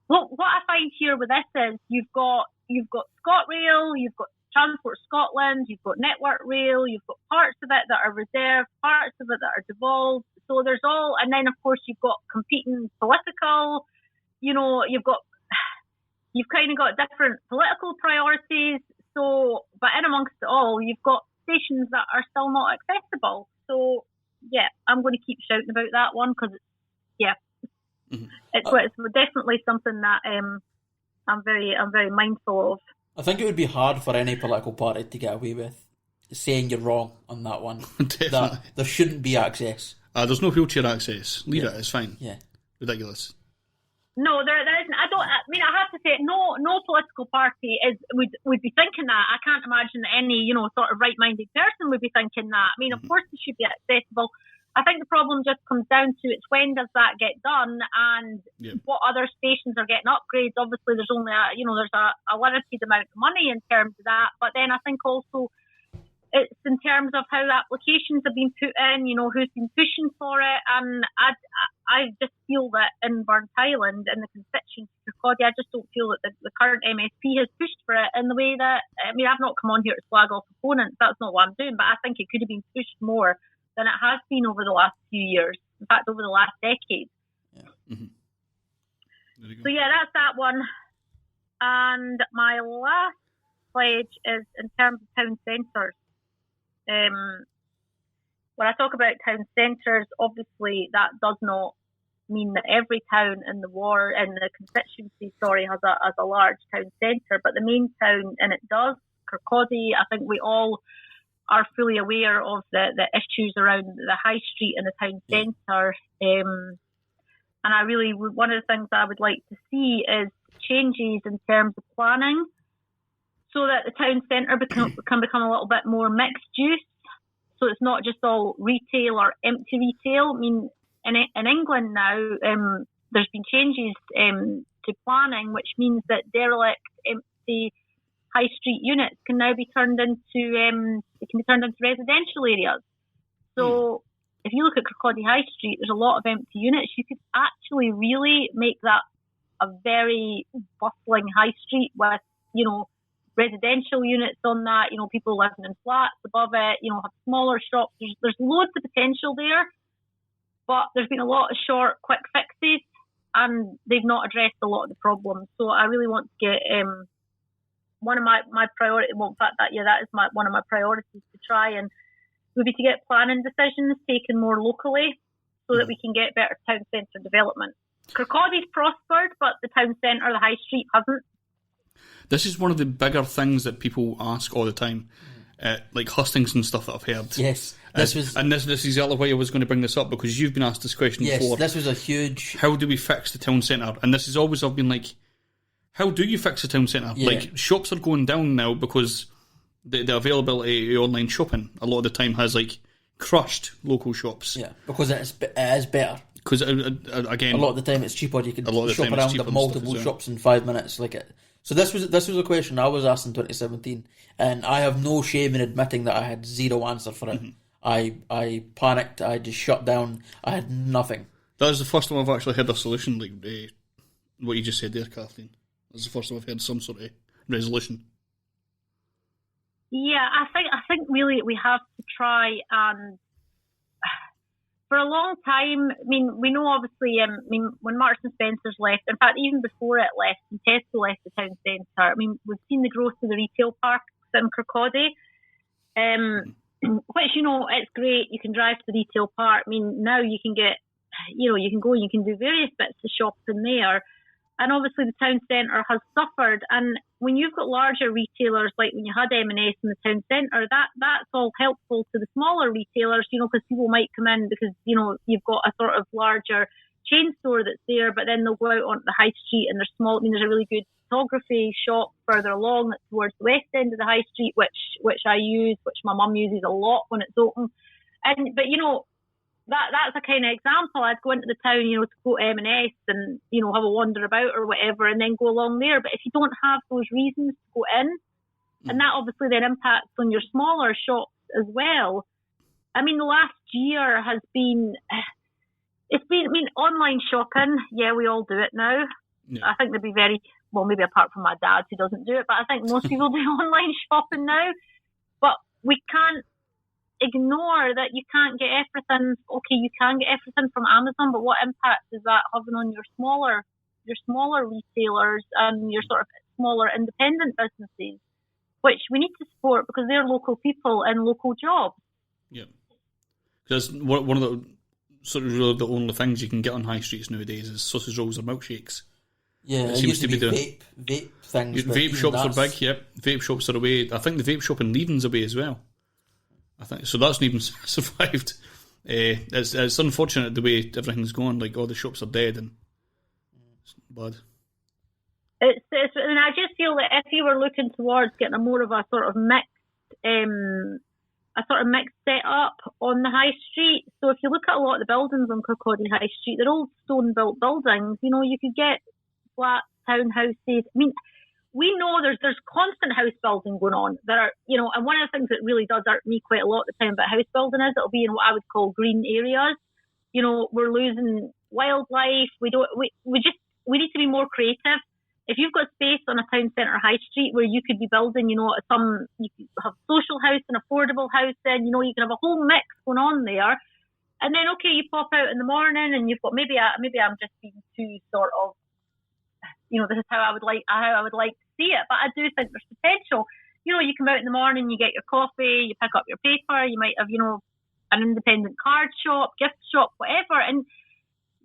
what I find here with this is you've got ScotRail, you've got Transport Scotland, you've got Network Rail, you've got parts of it that are reserved, parts of it that are devolved. So there's all, and then of course you've got competing political, you know, you've kind of got different political priorities. So, but in amongst it all, you've got stations that are still not accessible. So, yeah, I'm going to keep shouting about that one because it's definitely something that I'm very mindful of. I think it would be hard for any political party to get away with saying you're wrong on that one. That there shouldn't be access. There's no wheelchair access. Leave it. It's fine. Yeah, ridiculous. No, there isn't. I have to say, no political party would be thinking that. I can't imagine that any, you know, sort of right-minded person would be thinking that. I mean, of course it should be accessible. I think the problem just comes down to it's when does that get done and what other stations are getting upgrades. Obviously, there's only there's a limited amount of money in terms of that. But then I think also it's in terms of how applications have been put in, you know, who's been pushing for it. And I just feel that in Burnt Island, in the constituency of Kirkcaldy, I just don't feel that the current MSP has pushed for it in the way that, I mean, I've not come on here to slag off opponents. That's not what I'm doing. But I think it could have been pushed more than it has been over the last few years. In fact, over the last decade. Yeah. Mm-hmm. So, yeah, that's that one. And my last pledge is in terms of town centres. When I talk about town centres, obviously that does not mean that every town in the constituency, has a large town centre, but the main town, and it does, Kirkcaldy, I think we all are fully aware of the issues around the high street and the town centre. And I really, one of the things I would like to see is changes in terms of planning so that the town centre can become a little bit more mixed use. So it's not just all retail or empty retail. I mean, in England now, there's been changes to planning, which means that derelict, empty high street units can now be turned into residential areas. So if you look at Kirkcaldy High Street, there's a lot of empty units. You could actually really make that a very bustling high street with, you know, residential units on that, you know, people living in flats above it, you know, have smaller shops. There's loads of potential there, but there's been a lot of short, quick fixes, and they've not addressed a lot of the problems. So I really want to get one of my priority. Well, in fact, that is one of my priorities to try and maybe to get planning decisions taken more locally, so that we can get better town centre development. Kirkcaldy's prospered, but the town centre, the high street, hasn't. This is one of the bigger things that people ask all the time, like hustings and stuff that I've heard. Yes, this is exactly why I was going to bring this up, because you've been asked this question before. Yes, this was a huge... How do we fix the town centre? And this is always, I've been like, how do you fix the town centre? Yeah. Like, shops are going down now because the availability of online shopping a lot of the time has, like, crushed local shops. Yeah, because it is better. Because, again... A lot of the time it's cheaper. You can shop around at multiple shops in 5 minutes. So this was a question I was asked in 2017, and I have no shame in admitting that I had zero answer for it. Mm-hmm. I panicked. I just shut down. I had nothing. That was the first time I've actually heard a solution like what you just said there, Kathleen. That's the first time I've heard some sort of resolution. Yeah, I think really we have to try and. For a long time, I mean, we know obviously, when Marks and Spencer's left, in fact, even before it left, and Tesco left the town centre, I mean, we've seen the growth of the retail parks in Kirkcaldy, which, you know, it's great. You can drive to the retail park. I mean, now you can get, you know, you can go and you can do various bits of shopping there. And obviously the town centre has suffered. And when you've got larger retailers, like when you had M&S in the town centre, that's all helpful to the smaller retailers, because people might come in because, you've got a sort of larger chain store that's there, but then they'll go out onto the high street and they're small. I mean, there's a really good photography shop further along towards the west end of the high street, which I use, which my mum uses a lot when it's open. But that's a kind of example. I'd go into the town, to go to M&S and, have a wander about or whatever, and then go along there. But if you don't have those reasons to go in, and that obviously then impacts on your smaller shops as well. I mean, the last year has been, online shopping. Yeah, we all do it now. Yeah. I think there'd be maybe apart from my dad who doesn't do it, but I think most people do online shopping now. But we can't ignore that you can't get everything. Okay, you can get everything from Amazon, but what impact is that having on your smaller retailers and your sort of smaller independent businesses, which we need to support because they're local people and local jobs. Yeah, because one of the sort of really the only things you can get on high streets nowadays is sausage rolls or milkshakes. Yeah, it seems to be doing vape things. Vape shops are big. Yep, vape shops are away. I think the vape shop in Leeden's away as well. I think so. That's not even survived. It's unfortunate the way everything's going. Like all the shops are dead and it's bad. And I just feel that if you were looking towards getting a more of a sort of mixed setup on the high street. So if you look at a lot of the buildings on Kirkcaldy High Street, they're old stone built buildings. You could get flats, townhouses. I mean, we know there's constant house building going on. There are, and one of the things that really does irk me quite a lot of the time about house building is it'll be in what I would call green areas. We're losing wildlife. We need to be more creative. If you've got space on a town centre high street where you could be building, you could have social house and affordable housing, you can have a whole mix going on there. And then, okay, you pop out in the morning and you've got, maybe I'm just being too sort of, this is how I would like to see it. But I do think there's potential. You come out in the morning, you get your coffee, you pick up your paper, you might have, an independent card shop, gift shop, whatever. And,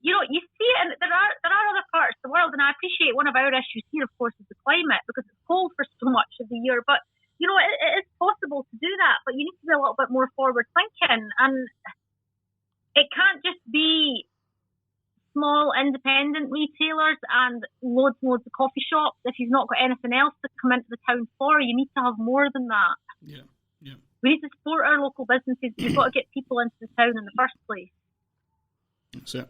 you see it, and there are other parts of the world, and I appreciate one of our issues here, of course, is the climate, because it's cold for so much of the year. But, it is possible to do that, but you need to be a little bit more forward thinking. And it can't just be small independent retailers and loads and loads of coffee shops if you've not got anything else to come into the town for. You need to have more than that. Yeah. We need to support our local businesses. We've got to get people into the town in the first place. That's it.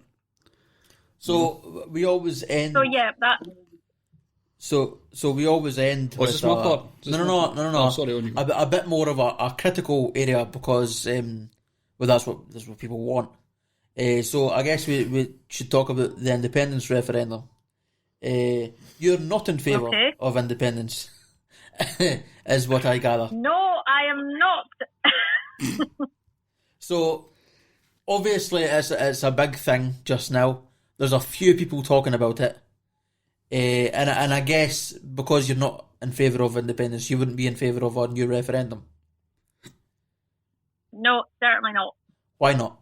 So we always end. So yeah, that. So we always end. What's this more part? No. Oh, sorry, a bit more of a critical area because that's what people want. So I guess we should talk about the independence referendum. You're not in favour of independence, is what I gather. No, I am not. So obviously it's a big thing just now. There's a few people talking about it, and I guess because you're not in favour of independence, you wouldn't be in favour of a new referendum. No, certainly not. Why not?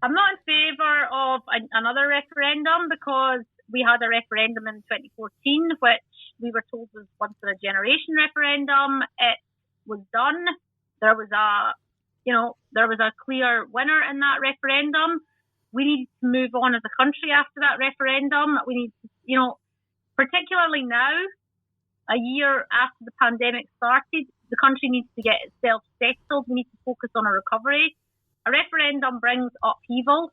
I'm not in favour of another referendum because we had a referendum in 2014, which we were told was once in a generation referendum. It was done. There was a clear winner in that referendum. We need to move on as a country after that referendum. We need to, particularly now, a year after the pandemic started, the country needs to get itself settled. We need to focus on a recovery. A referendum brings upheaval.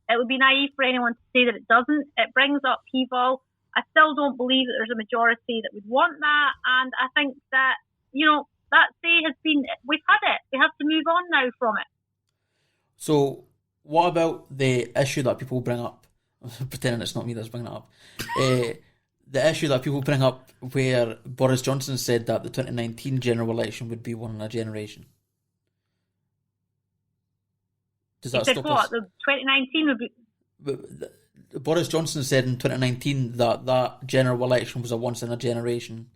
It would be naive for anyone to say that it doesn't. It brings upheaval. I still don't believe that there's a majority that would want that. And I think that, that say has been, we've had it. We have to move on now from it. So what about the issue that people bring up? I'm pretending it's not me that's bringing it up. The issue that people bring up where Boris Johnson said that the 2019 general election would be one in a generation. Does that stop us? The 2019 would be... Boris Johnson said in 2019 that general election was a once in a generation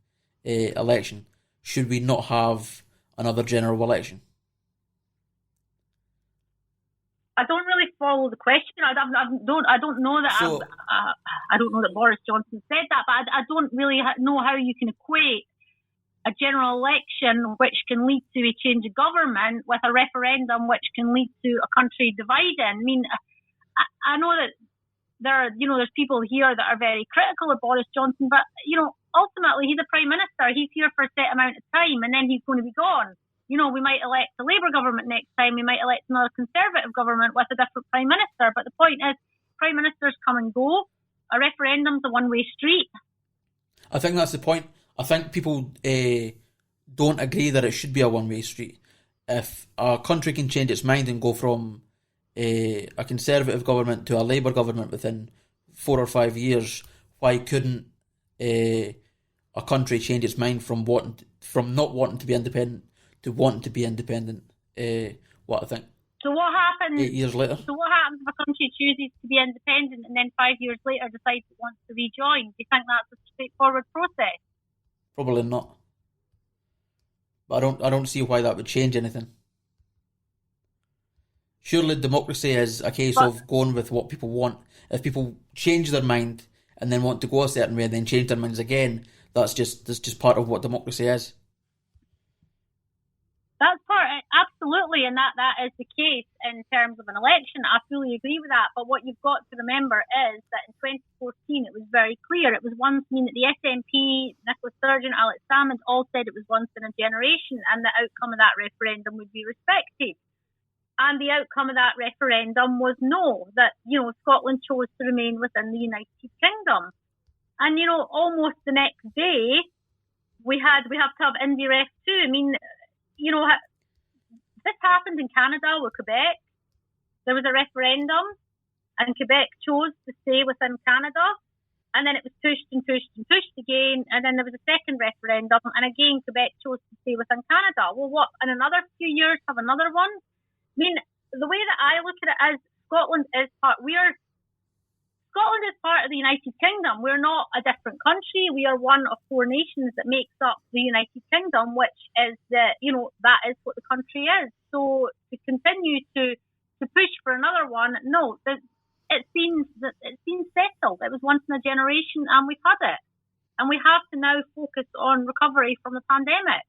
election. Should we not have another general election? I don't really follow the question. I don't know that. So- I don't know that Boris Johnson said that, but I don't really know how you can equate a general election which can lead to a change of government with a referendum which can lead to a country dividing. I mean, I know that there's people here that are very critical of Boris Johnson, but ultimately he's a prime minister. He's here for a set amount of time, and then he's going to be gone. We might elect a Labour government next time. We might elect another Conservative government with a different prime minister. But the point is, prime ministers come and go. A referendum's a one-way street. I think that's the point. I think people don't agree that it should be a one-way street. If a country can change its mind and go from a Conservative government to a Labour government within 4 or 5 years, why couldn't a country change its mind from not wanting to be independent to wanting to be independent? What I think. So what happens 8 years later? So what happens if a country chooses to be independent and then 5 years later decides it wants to rejoin? Do you think that's a straightforward process? Probably not. But I don't see why that would change anything. Surely democracy is a case of going with what people want. If people change their mind and then want to go a certain way and then change their minds again, that's just part of what democracy is. That's absolutely, and that is the case in terms of an election. I fully agree with that. But what you've got to remember is that in 2014 it was very clear. It was once, that the SNP, Nicola Sturgeon, Alex Salmond all said it was once in a generation, and the outcome of that referendum would be respected. And the outcome of that referendum was no, that Scotland chose to remain within the United Kingdom. And almost the next day we have to have IndyRef 2. I mean, this happened in Canada with Quebec. There was a referendum and Quebec chose to stay within Canada, and then it was pushed and pushed and pushed again, and then there was a second referendum, and again Quebec chose to stay within Canada. Well, what, in another few years have another one? I mean, the way that I look at it is Scotland is part of the United Kingdom. We're not a different country. We are one of 4 nations that makes up the United Kingdom, which is that is what the country is. So to continue to push for another one, no, it's been settled. It was once in a generation, and we've had it. And we have to now focus on recovery from the pandemic.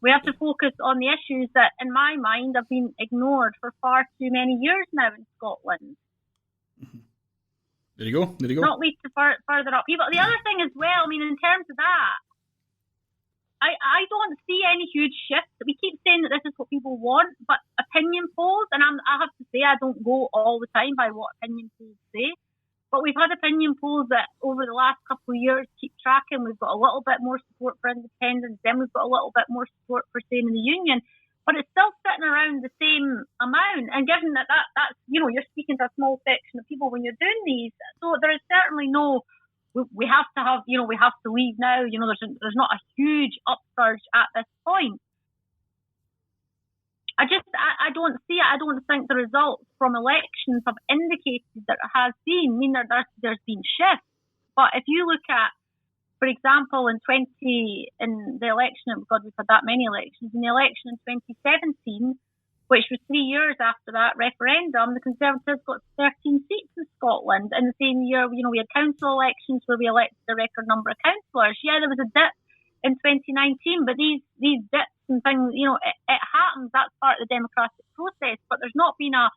We have to focus on the issues that, in my mind, have been ignored for far too many years now in Scotland. There you go. Not least to further upheaval. The other thing as well, in terms of that, I don't see any huge shifts. We keep saying that this is what people want, but opinion polls, and I have to say I don't go all the time by what opinion polls say, but we've had opinion polls that over the last couple of years keep tracking. We've got a little bit more support for independence, then we've got a little bit more support for staying in the union, but it's still sitting around the same amount. And given that's you're speaking to a small section of people when you're doing these, so there is certainly no. We have to leave now. There's not a huge upsurge at this point. I don't see it. I don't think the results from elections have indicated that it has been. There's been shifts. But if you look at, for example, in the election, God, we've had that many elections. In the election in 2017, which was 3 years after that referendum, the Conservatives got 13 seats in Scotland. In the same year, we had council elections where we elected a record number of councillors. Yeah, there was a dip in 2019, but these dips and things, it happens. That's part of the democratic process. But there's not been a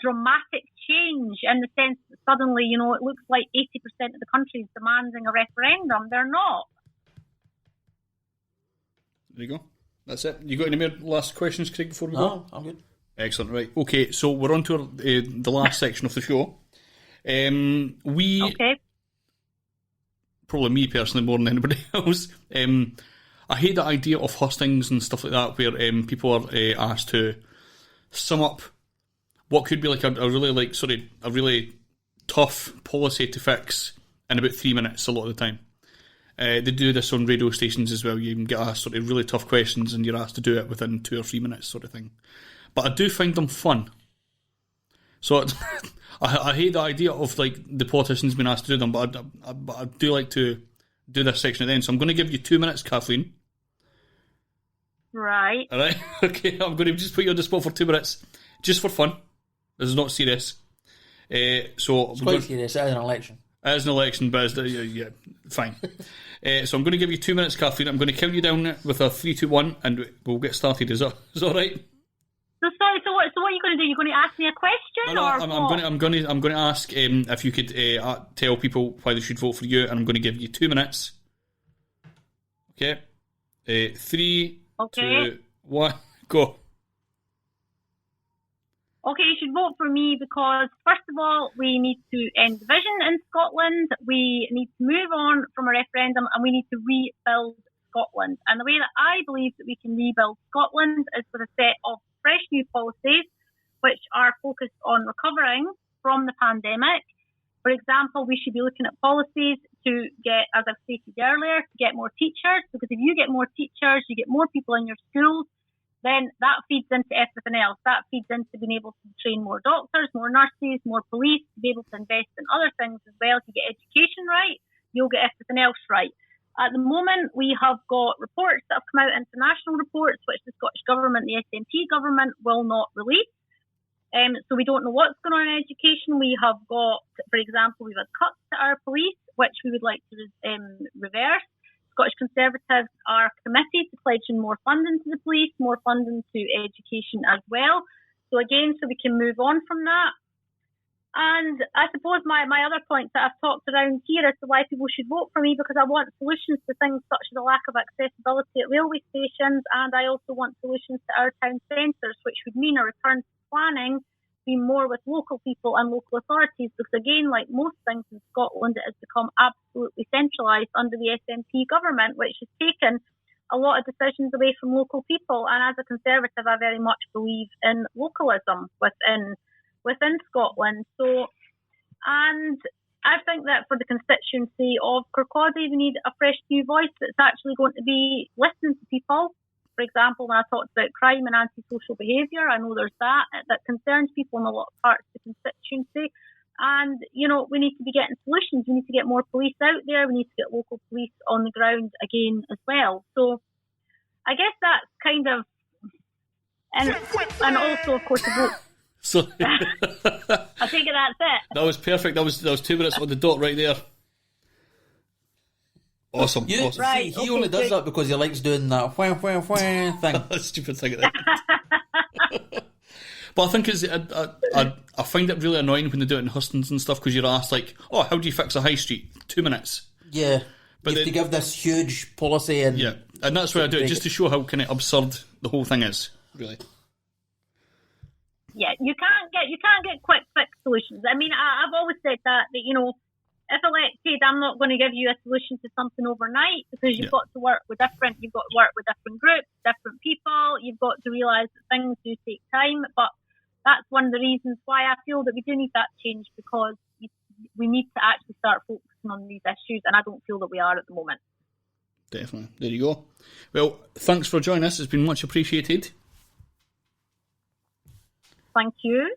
dramatic change in the sense that suddenly, it looks like 80% of the country is demanding a referendum. They're not. There you go. That's it. You got any more last questions, Craig, before we go? No, I'm good. Excellent, right. Okay, so we're on to the last section of the show. Okay. Probably me personally more than anybody else, I hate the idea of hustings and stuff like that where people are asked to sum up what could be like a really tough policy to fix in about 3 minutes a lot of the time. They do this on radio stations as well. You can get asked sort of really tough questions and you're asked to do it within 2 or 3 minutes sort of thing. But I do find them fun. So I hate the idea of like the politicians being asked to do them, but I do like to do this section at the end. So I'm going to give you 2 minutes, Kathleen. Right. All right. Okay, I'm going to just put you on the spot for 2 minutes, just for fun. This is not serious. So It's quite serious. It is an election. It is an election, but yeah, fine. So I'm going to give you 2 minutes, Kathleen. I'm going to count you down with a 3, 2, 1, and we'll get started. Is that all right? So sorry. So what are you going to do? You're going to ask me a question, I'm going to ask if you could tell people why they should vote for you, and I'm going to give you 2 minutes. Okay. 3, 2, 1, go. Okay, you should vote for me because, first of all, we need to end division in Scotland. We need to move on from a referendum, and we need to rebuild Scotland. And the way that I believe that we can rebuild Scotland is with a set of fresh new policies which are focused on recovering from the pandemic. For example, we should be looking at policies to get, as I've stated earlier, to get more teachers, because if you get more teachers, you get more people in your schools, then that feeds into everything else. That feeds into being able to train more doctors, more nurses, more police, to be able to invest in other things as well. If you get education right, you'll get everything else right. At the moment, we have got reports that have come out, international reports, which the Scottish Government, the SNP government, will not release. So we don't know what's going on in education. We have got, for example, we've had cuts to our police, which we would like to reverse. Scottish Conservatives are committed to pledging more funding to the police, more funding to education as well. So again, so we can move on from that. And I suppose my other points that I've talked around here as to why people should vote for me, because I want solutions to things such as the lack of accessibility at railway stations, and I also want solutions to our town centres, which would mean a return to planning, being more with local people and local authorities, because again, like most things in Scotland, it has become absolutely centralised under the SNP government, which has taken a lot of decisions away from local people. And as a Conservative, I very much believe in localism within Scotland. So, and I think that for the constituency of Kirkcaldy, we need a fresh new voice that's actually going to be listening to people. For example, when I talked about crime and antisocial behaviour, I know there's that concerns people in a lot of parts of the constituency. And, you know, we need to be getting solutions. We need to get more police out there. We need to get local police on the ground again as well. So I guess that's kind of, and also, of course, the vote. So I think that's it. That was perfect. That was 2 minutes on the dot right there. Awesome. Awesome. Right, he only does that because he likes doing that wham thing. Stupid thing. But I think I find it really annoying when they do it in hustings and stuff, because you're asked like, oh, how do you fix a high street? 2 minutes. Yeah. But you have to give this huge policy and yeah, and that's why I do it, just to show how kind of absurd the whole thing is, really. Yeah, you can't get quick fix solutions. I mean, I've always said that you know, if elected, I'm not going to give you a solution to something overnight, because you've got to work with different groups, different people. You've got to realise that things do take time. But that's one of the reasons why I feel that we do need that change, because we need to actually start focusing on these issues, and I don't feel that we are at the moment. Definitely. There you go. Well, thanks for joining us. It's been much appreciated. Thank you.